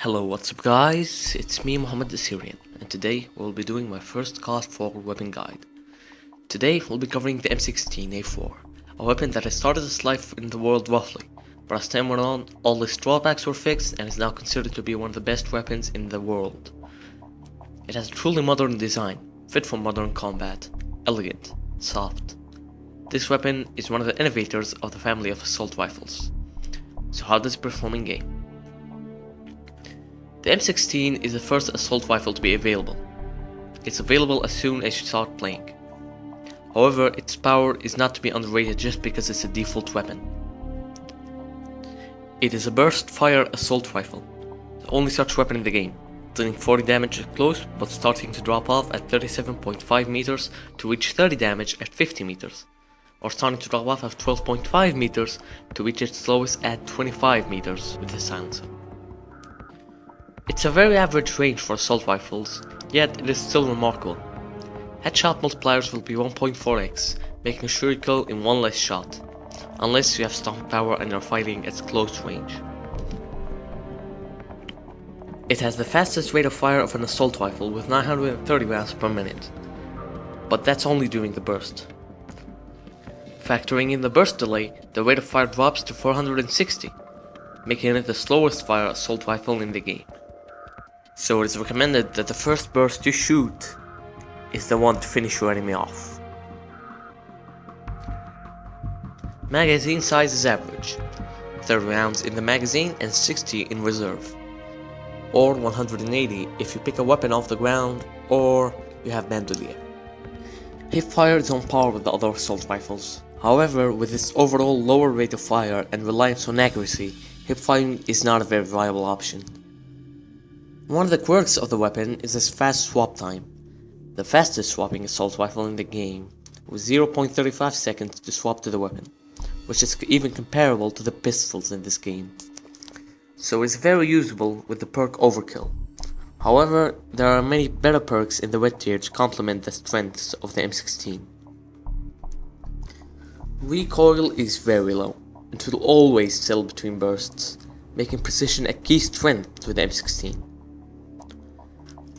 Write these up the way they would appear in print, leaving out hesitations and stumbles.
Hello, what's up guys? It's me, Mohammed the Syrian, and today we'll be doing my first COD weapon guide. Today we'll be covering the M16A4, a weapon that has started its life in the world roughly, but as time went on, all its drawbacks were fixed and is now considered to be one of the best weapons in the world. It has a truly modern design, fit for modern combat, elegant, soft. This weapon is one of the innovators of the family of assault rifles. So how does it perform in game? The M16 is the first assault rifle to be available. It's available as soon as you start playing. However, its power is not to be underrated just because it's a default weapon. It is a burst fire assault rifle, the only such weapon in the game, dealing 40 damage at close but starting to drop off at 37.5 meters to reach 30 damage at 50 meters, or starting to drop off at 12.5 meters to reach its lowest at 25 meters with the silencer. It's a very average range for assault rifles, yet it is still remarkable. Headshot multipliers will be 1.4x, making sure you kill in one less shot, unless you have stomp power and you're fighting at close range. It has the fastest rate of fire of an assault rifle with 930 rounds per minute, but that's only during the burst. Factoring in the burst delay, the rate of fire drops to 460, making it the slowest fire assault rifle in the game. So it is recommended that the first burst you shoot is the one to finish your enemy off. Magazine size is average, 30 rounds in the magazine and 60 in reserve, or 180 if you pick a weapon off the ground or you have bandolier. Hipfire is on par with the other assault rifles. However, with its overall lower rate of fire and reliance on accuracy, hipfiring is not a very viable option. One of the quirks of the weapon is its fast swap time, the fastest swapping assault rifle in the game, with 0.35 seconds to swap to the weapon, which is even comparable to the pistols in this game. So it's very usable with the perk Overkill. However, there are many better perks in the red tier to complement the strengths of the M16. Recoil is very low, and will always settle between bursts, making precision a key strength with the M16.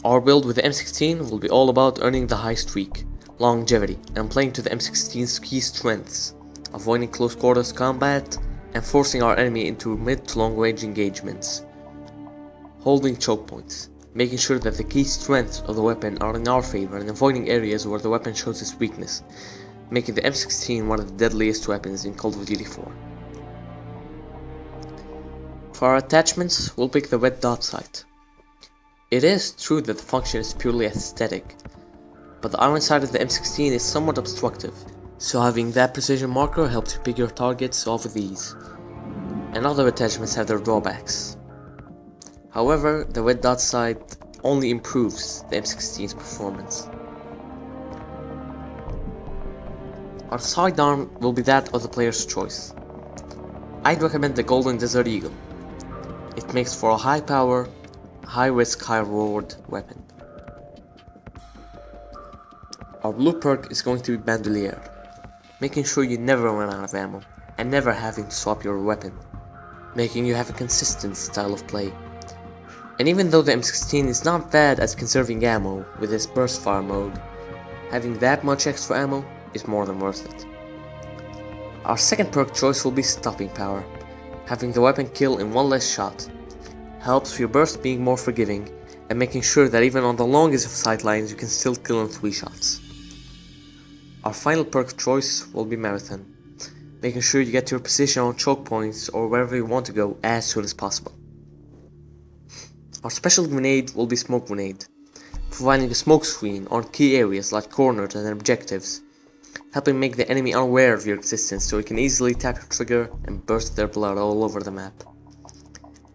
Our build with the M16 will be all about earning the high streak, longevity, and playing to the M16's key strengths, avoiding close quarters combat, and forcing our enemy into mid to long range engagements. Holding choke points, making sure that the key strengths of the weapon are in our favor and avoiding areas where the weapon shows its weakness, making the M16 one of the deadliest weapons in Call of Duty 4. For our attachments, we'll pick the red dot sight. It is true that the function is purely aesthetic, but the iron sight of the M16 is somewhat obstructive, so having that precision marker helps you pick your targets off with ease, and other attachments have their drawbacks. However, the red dot sight only improves the M16's performance. Our sidearm will be that of the player's choice. I'd recommend the Golden Desert Eagle. It makes for a high power, high risk, high reward weapon. Our blue perk is going to be Bandolier, making sure you never run out of ammo and never having to swap your weapon, making you have a consistent style of play. And even though the M16 is not bad at conserving ammo with its burst fire mode, having that much extra ammo is more than worth it. Our second perk choice will be Stopping Power, having the weapon kill in one less shot. Helps with your burst being more forgiving and making sure that even on the longest of sightlines you can still kill in 3 shots. Our final perk choice will be Marathon, making sure you get to your position on choke points or wherever you want to go as soon as possible. Our special grenade will be Smoke Grenade, providing a smoke screen on key areas like corners and objectives, helping make the enemy unaware of your existence so you can easily tap your trigger and burst their blood all over the map.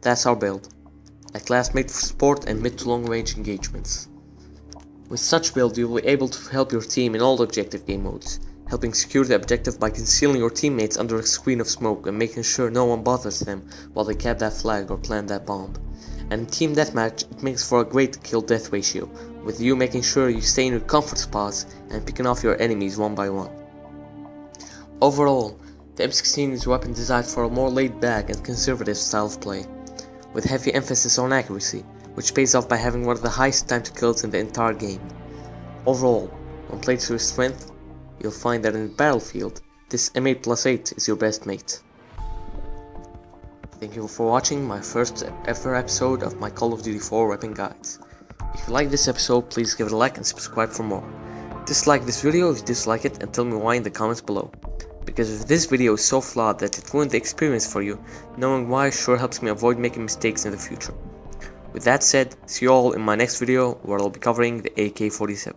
That's our build, a class made for support and mid to long range engagements. With such build you will be able to help your team in all the objective game modes, helping secure the objective by concealing your teammates under a screen of smoke and making sure no one bothers them while they cap that flag or plant that bomb. And in Team Deathmatch it makes for a great kill death ratio, with you making sure you stay in your comfort spots and picking off your enemies one by one. Overall, the M16 is a weapon designed for a more laid back and conservative style of play, with heavy emphasis on accuracy, which pays off by having one of the highest time to kills in the entire game. Overall, when played to your strength, you'll find that in the battlefield, this M8+8 is your best mate. Thank you for watching my first ever episode of my Call of Duty 4 weapon guides. If you like this episode, please give it a like and subscribe for more. Dislike this video if you dislike it and tell me why in the comments below. Because if this video is so flawed that it ruined the experience for you, knowing why sure helps me avoid making mistakes in the future. With that said, see you all in my next video where I'll be covering the AK-47.